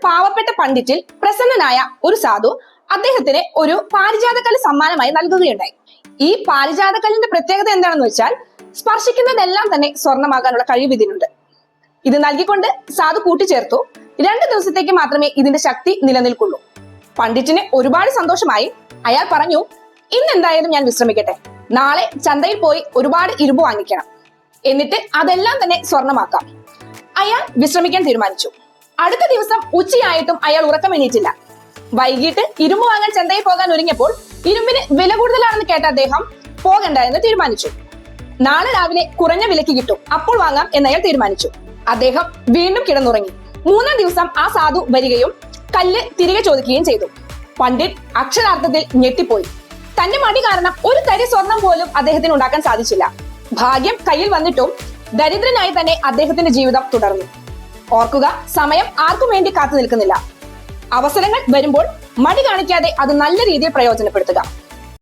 പാവപ്പെട്ട പണ്ഡിറ്റിൽ പ്രസന്നനായ ഒരു സാധു അദ്ദേഹത്തിന് ഒരു പാരിജാതക്കല്ല് സമ്മാനമായി നൽകുകയുണ്ടായി. ഈ പാരിജാതക്കല്ലിന്റെ പ്രത്യേകത എന്താണെന്ന് വെച്ചാൽ സ്പർശിക്കുന്നതെല്ലാം തന്നെ സ്വർണ്ണമാകാനുള്ള കഴിവ് ഇതിനുണ്ട്. ഇത് നൽകിക്കൊണ്ട് സാധു കൂട്ടിച്ചേർത്തു, 2 ദിവസത്തേക്ക് മാത്രമേ ഇതിന്റെ ശക്തി നിലനിൽക്കുള്ളൂ. പണ്ഡിറ്റിന് ഒരുപാട് സന്തോഷമായി. അയാൾ പറഞ്ഞു, ഇന്ന് എന്തായാലും ഞാൻ വിശ്രമിക്കട്ടെ, നാളെ ചന്തയിൽ പോയി ഒരുപാട് ഇരുമ്പ് വാങ്ങിക്കണം, എന്നിട്ട് അതെല്ലാം തന്നെ സ്വർണമാക്കാം. അയാൾ വിശ്രമിക്കാൻ തീരുമാനിച്ചു. അടുത്ത ദിവസം ഉച്ചയായിട്ടും അയാൾ ഉറക്കം എണീറ്റില്ല. വൈകിട്ട് ഇരുമ്പ് വാങ്ങാൻ ചന്തയിൽ പോകാൻ ഒരുങ്ങിയപ്പോൾ ഇരുമ്പിന് വില കൂടുതലാണെന്ന് കേട്ട അദ്ദേഹം പോകണ്ട എന്ന് തീരുമാനിച്ചു. നാളെ രാവിലെ കുറഞ്ഞ വിലക്ക് കിട്ടും, അപ്പോൾ വാങ്ങാം എന്നയാൾ തീരുമാനിച്ചു. അദ്ദേഹം വീണ്ടും കിടന്നുറങ്ങി. 3-ാം ദിവസം ആ സാധു വരികയും കല്ല് തിരികെ ചോദിക്കുകയും ചെയ്തു. പണ്ഡിറ്റ് അക്ഷരാർത്ഥത്തിൽ ഞെട്ടിപ്പോയി. തന്റെ മടി കാരണം ഒരു തരി സ്വർണം പോലും അദ്ദേഹത്തിന് ഉണ്ടാക്കാൻ സാധിച്ചില്ല. ഭാഗ്യം കയ്യിൽ വന്നിട്ടും ദരിദ്രനായി തന്നെ അദ്ദേഹത്തിന്റെ ജീവിതം തുടർന്നു. ഓർക്കുക, സമയം ആർക്കും വേണ്ടി കാത്തു നിൽക്കുന്നില്ല. അവസരങ്ങൾ വരുമ്പോൾ മടി കാണിക്കാതെ അത് നല്ല രീതിയിൽ പ്രയോജനപ്പെടുത്തുക.